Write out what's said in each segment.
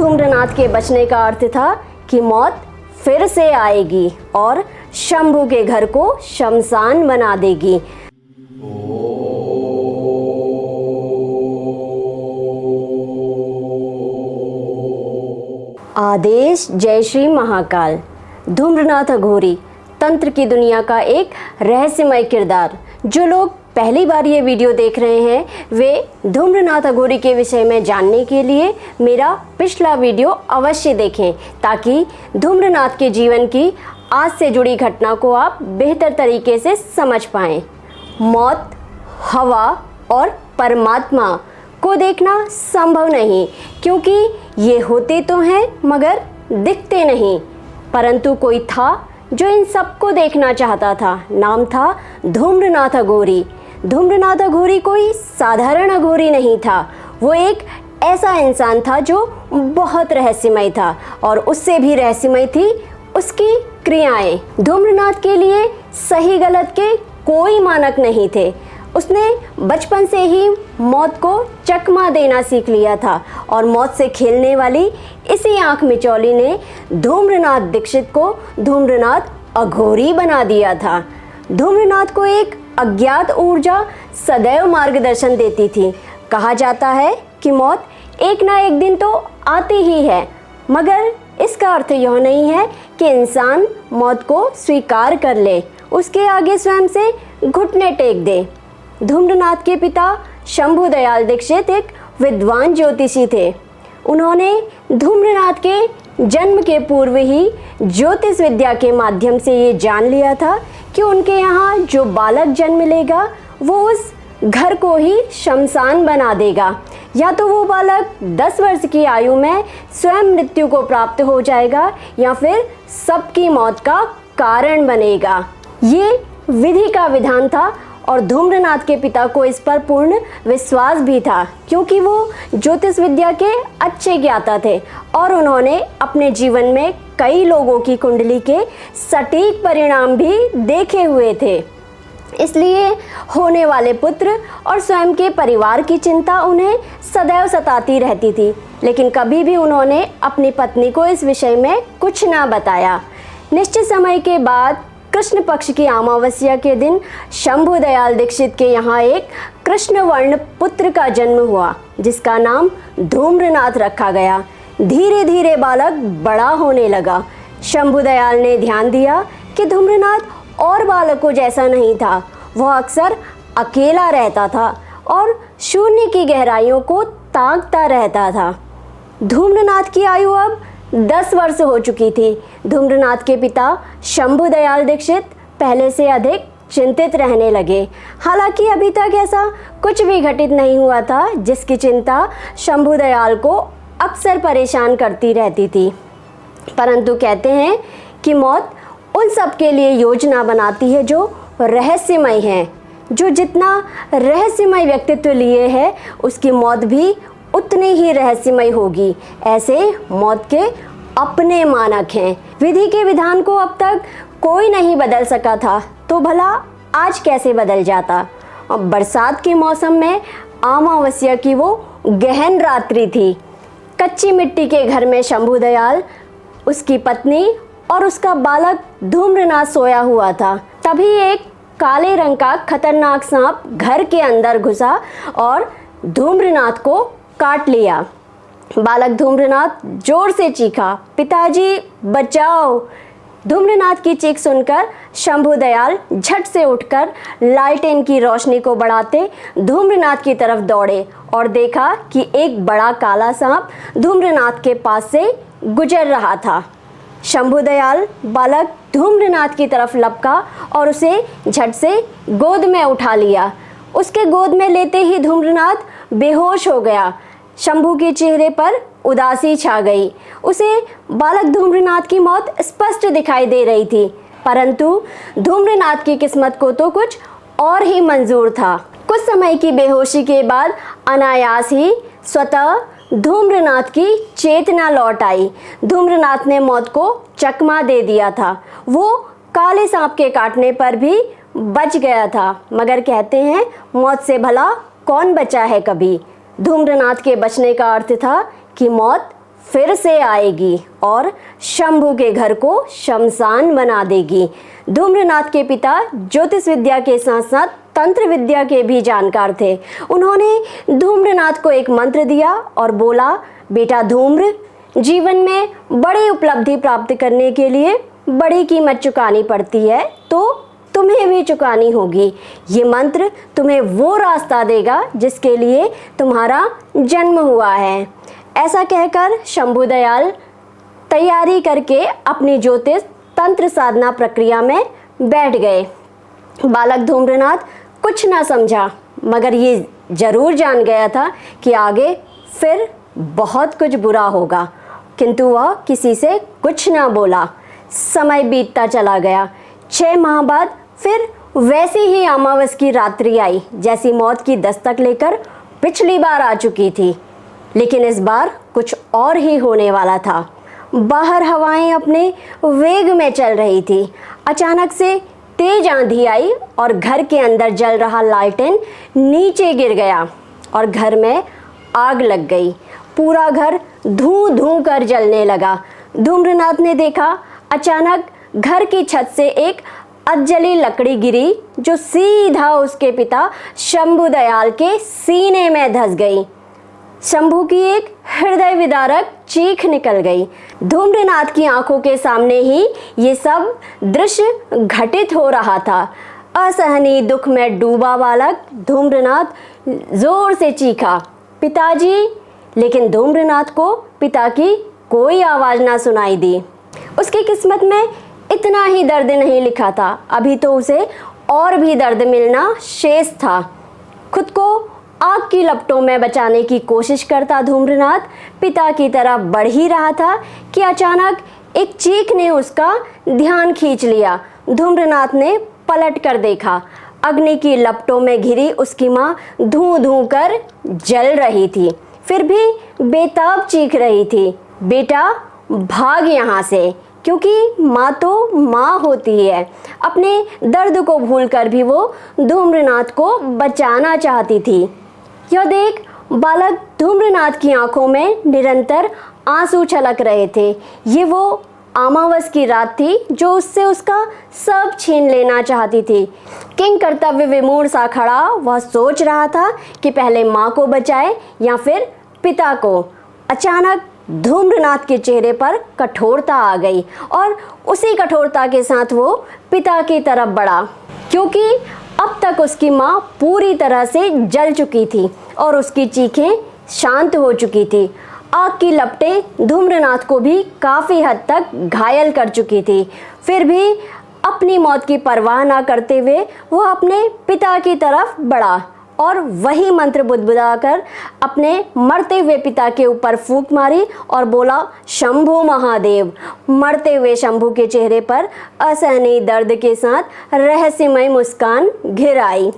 धूम्रनाथ के बचने का अर्थ था कि मौत फिर से आएगी और शंभू के घर को शमशान बना देगी। आदेश जय श्री महाकाल। धूम्रनाथ अघोरी तंत्र की दुनिया का एक रहस्यमय किरदार। जो लोग पहली बार ये वीडियो देख रहे हैं वे धूम्रनाथ अघोरी के विषय में जानने के लिए मेरा पिछला वीडियो अवश्य देखें, ताकि धूम्रनाथ के जीवन की आज से जुड़ी घटना को आप बेहतर तरीके से समझ पाएं। मौत, हवा और परमात्मा को देखना संभव नहीं, क्योंकि ये होते तो हैं मगर दिखते नहीं। परंतु कोई था जो इन सबको देखना चाहता था। नाम था धूम्रनाथ अघोरी। धूम्रनाथ अघोरी कोई साधारण अघोरी नहीं था। वो एक ऐसा इंसान था जो बहुत रहस्यमय था, और उससे भी रहस्यमय थी उसकी क्रियाएं। धूम्रनाथ के लिए सही गलत के कोई मानक नहीं थे। उसने बचपन से ही मौत को चकमा देना सीख लिया था, और मौत से खेलने वाली इसी आंख मिचौली ने धूम्रनाथ दीक्षित को धूम्रनाथ अघोरी बना दिया था। धूम्रनाथ को एक अज्ञात ऊर्जा सदैव मार्गदर्शन देती थी। कहा जाता है कि मौत एक ना एक दिन तो आती ही है, मगर इसका अर्थ यह नहीं है कि इंसान मौत को स्वीकार कर ले, उसके आगे स्वयं से घुटने टेक दे। धूम्रनाथ के पिता शंभू दयाल दीक्षित एक विद्वान ज्योतिषी थे। उन्होंने धूम्रनाथ के जन्म के पूर्व ही ज्योतिष विद्या के माध्यम से ये जान लिया था कि उनके यहाँ जो बालक जन्म लेगा वो उस घर को ही शमशान बना देगा, या तो वो बालक 10 वर्ष की आयु में स्वयं मृत्यु को प्राप्त हो जाएगा, या फिर सबकी मौत का कारण बनेगा। ये विधि का विधान था, और धूम्रनाथ के पिता को इस पर पूर्ण विश्वास भी था, क्योंकि वो ज्योतिष विद्या के अच्छे ज्ञाता थे, और उन्होंने अपने जीवन में कई लोगों की कुंडली के सटीक परिणाम भी देखे हुए थे। इसलिए होने वाले पुत्र और स्वयं के परिवार की चिंता उन्हें सदैव सताती रहती थी, लेकिन कभी भी उन्होंने अपनी पत्नी को इस विषय में कुछ ना बताया। निश्चित समय के बाद कृष्ण पक्ष की अमावस्या के दिन शंभू दयाल दीक्षित के यहाँ एक कृष्ण वर्ण पुत्र का जन्म हुआ, जिसका नाम धूम्रनाथ रखा गया। धीरे धीरे बालक बड़ा होने लगा। शंभू दयाल ने ध्यान दिया कि धूम्रनाथ और बालकों जैसा नहीं था। वह अक्सर अकेला रहता था और शून्य की गहराइयों को ताकता रहता था। धूम्रनाथ की आयु अब 10 वर्ष हो चुकी थी। धूम्रनाथ के पिता शंभू दयाल दीक्षित पहले से अधिक चिंतित रहने लगे। हालांकि अभी तक ऐसा कुछ भी घटित नहीं हुआ था जिसकी चिंता शंभू दयाल को अक्सर परेशान करती रहती थी। परंतु कहते हैं कि मौत उन सब के लिए योजना बनाती है जो रहस्यमय हैं। जो जितना रहस्यमय व्यक्तित्व लिए है उसकी मौत भी उतनी ही रहस्यमय होगी। ऐसे मौत के अपने मानक हैं। विधि के विधान को अब तक कोई नहीं बदल सका था, तो भला आज कैसे बदल जाता। बरसात के मौसम में अमावस्या की वो गहन रात्रि थी। कच्ची मिट्टी के घर में शंभू दयाल, उसकी पत्नी और उसका बालक धूम्रनाथ सोया हुआ था। तभी एक काले रंग का खतरनाक सांप घर के अंदर घुसा और धूम्रनाथ को काट लिया। बालक धूम्रनाथ जोर से चीखा, पिताजी बचाओ। धूम्रनाथ की चीख सुनकर शंभू दयाल झट से उठकर लालटेन की रोशनी को बढ़ाते धूम्रनाथ की तरफ दौड़े और देखा कि एक बड़ा काला सांप धूम्रनाथ के पास से गुजर रहा था। शंभू दयाल बालक धूम्रनाथ की तरफ लपका और उसे झट से गोद में उठा लिया। उसके गोद में लेते ही धूम्रनाथ बेहोश हो गया। शंभू के चेहरे पर उदासी छा गई। उसे बालक धूम्रनाथ की मौत स्पष्ट दिखाई दे रही थी, परंतु धूम्रनाथ की किस्मत को तो कुछ और ही मंजूर था। कुछ समय की बेहोशी के बाद अनायास ही स्वतः धूम्रनाथ की चेतना लौट आई। धूम्रनाथ ने मौत को चकमा दे दिया था। वो काले सांप के काटने पर भी बच गया था, मगर कहते हैं मौत से भला कौन बचा है कभी। धूम्रनाथ के बचने का अर्थ था कि मौत फिर से आएगी और शंभू के घर को शमशान बना देगी। धूम्रनाथ के पिता ज्योतिष विद्या के साथ साथ तंत्र विद्या के भी जानकार थे। उन्होंने धूम्रनाथ को एक मंत्र दिया और बोला, बेटा धूम्र, जीवन में बड़ी उपलब्धि प्राप्त करने के लिए बड़ी कीमत चुकानी पड़ती है, तो तुम्हें भी चुकानी होगी। ये मंत्र तुम्हें वो रास्ता देगा जिसके लिए तुम्हारा जन्म हुआ है। ऐसा कहकर शंभू दयाल तैयारी करके अपनी ज्योतिष तंत्र साधना प्रक्रिया में बैठ गए। बालक धूम्रनाथ कुछ ना समझा, मगर ये जरूर जान गया था कि आगे फिर बहुत कुछ बुरा होगा, किंतु वह किसी से कुछ ना बोला। समय बीतता चला गया। 6 माह बाद फिर वैसी ही अमावस की रात्रि आई, जैसी मौत की दस्तक लेकर पिछली बार आ चुकी थी। लेकिन इस बार कुछ और ही होने वाला था। बाहर हवाएं अपने वेग में चल रही थी। अचानक से तेज आंधी आई और घर के अंदर जल रहा लालटेन नीचे गिर गया और घर में आग लग गई। पूरा घर धूं धूं कर जलने लगा। धूम्रनाथ ने देखा, अचानक घर की छत से एक अधजली लकड़ी गिरी जो सीधा उसके पिता शंभू दयाल के सीने में धंस गई। शंभू की एक हृदय विदारक चीख निकल गई। धूम्रनाथ की आंखों के सामने ही ये सब दृश्य घटित हो रहा था। असहनीय दुख में डूबा बालक धूम्रनाथ जोर से चीखा, पिताजी! लेकिन धूम्रनाथ को पिता की कोई आवाज ना सुनाई दी। उसकी किस्मत में इतना ही दर्द नहीं लिखा था, अभी तो उसे और भी दर्द मिलना शेष था। खुद को आग की लपटों में बचाने की कोशिश करता धूम्रनाथ पिता की तरफ बढ़ ही रहा था कि अचानक एक चीख ने उसका ध्यान खींच लिया। धूम्रनाथ ने पलट कर देखा। अग्नि की लपटों में घिरी उसकी माँ धूं धूं कर जल रही थी, फिर भी बेताब चीख रही थी, बेटा भाग यहाँ से, क्योंकि माँ तो माँ होती है। अपने दर्द को भूलकर भी वो धूम्रनाथ को बचाना चाहती थी। यह देख बालक धूम्रनाथ की आंखों में निरंतर आंसू छलक रहे थे। ये वो अमावस की रात थी जो उससे उसका सब छीन लेना चाहती थी। किंग कर्तव्य विमूढ़ सा खड़ा वह सोच रहा था कि पहले माँ को बचाए या फिर पिता को। अचानक धूम्रनाथ के चेहरे पर कठोरता आ गई और उसी कठोरता के साथ वो पिता की तरफ बढ़ा, क्योंकि अब तक उसकी माँ पूरी तरह से जल चुकी थी और उसकी चीखें शांत हो चुकी थी। आग की लपटें धूम्रनाथ को भी काफ़ी हद तक घायल कर चुकी थी। फिर भी अपनी मौत की परवाह ना करते हुए वह अपने पिता की तरफ बढ़ा और वही मंत्र बुदबुदाकर अपने मरते हुए पिता के ऊपर फूंक मारी और बोला, शंभू महादेव। मरते हुए शंभू के चेहरे पर असहनीय दर्द के साथ रहस्यमय मुस्कान घिर आई।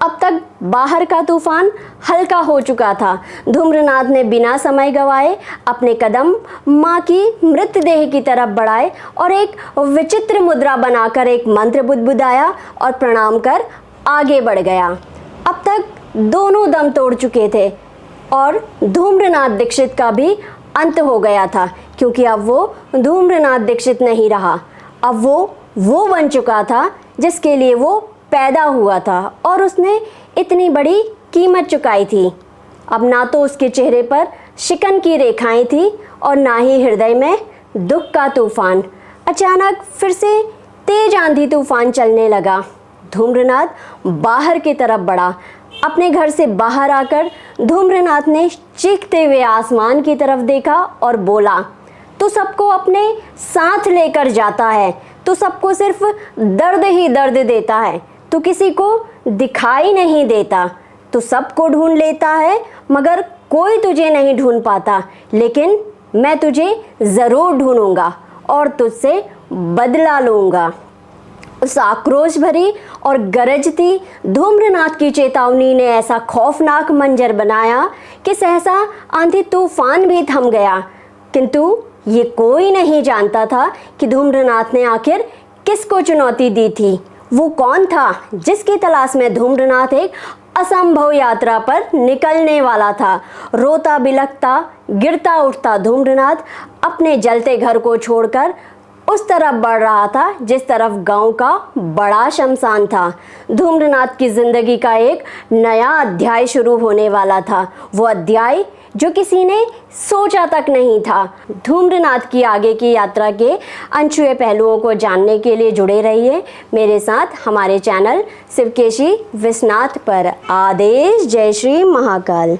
अब तक बाहर का तूफान हल्का हो चुका था। धूम्रनाथ ने बिना समय गवाए अपने कदम माँ की मृतदेह की तरफ बढ़ाए और एक विचित्र मुद्रा बनाकर एक मंत्र बुदबुदाया और प्रणाम कर आगे बढ़ गया। अब तक दोनों दम तोड़ चुके थे और धूम्रनाथ दीक्षित का भी अंत हो गया था, क्योंकि अब वो धूम्रनाथ दीक्षित नहीं रहा। अब वो बन चुका था जिसके लिए वो पैदा हुआ था और उसने इतनी बड़ी कीमत चुकाई थी। अब ना तो उसके चेहरे पर शिकन की रेखाएं थी और ना ही हृदय में दुख का तूफान। अचानक फिर से तेज आंधी तूफान चलने लगा। धूम्रनाथ बाहर की तरफ बढ़ा। अपने घर से बाहर आकर धूम्रनाथ ने चीखते हुए आसमान की तरफ देखा और बोला, तू सबको अपने साथ लेकर जाता है, तू सबको सिर्फ दर्द ही दर्द देता है, तू किसी को दिखाई नहीं देता, तू सबको ढूंढ लेता है मगर कोई तुझे नहीं ढूंढ पाता, लेकिन मैं तुझे ज़रूर ढूंढूंगा और तुझसे बदला लूँगा। उस आक्रोश भरी और गरजती धूम्रनाथ की चेतावनी ने ऐसा खौफनाक मंजर बनाया कि सहसा आंधी तूफान भी थम गया। किंतु ये कोई नहीं जानता था कि धूम्रनाथ ने आखिर किसको चुनौती दी थी। वो कौन था जिसकी तलाश में धूम्रनाथ एक असंभव यात्रा पर निकलने वाला था। रोता बिलखता गिरता उठता धूम्रनाथ अपने जलते घर को छोड़कर उस तरफ बढ़ रहा था जिस तरफ गांव का बड़ा शमशान था। धूम्रनाथ की जिंदगी का एक नया अध्याय शुरू होने वाला था, वो अध्याय जो किसी ने सोचा तक नहीं था। धूम्रनाथ की आगे की यात्रा के अनछुए पहलुओं को जानने के लिए जुड़े रहिए मेरे साथ हमारे चैनल शिवकेशी विश्वनाथ पर। आदेश। जय श्री महाकाल।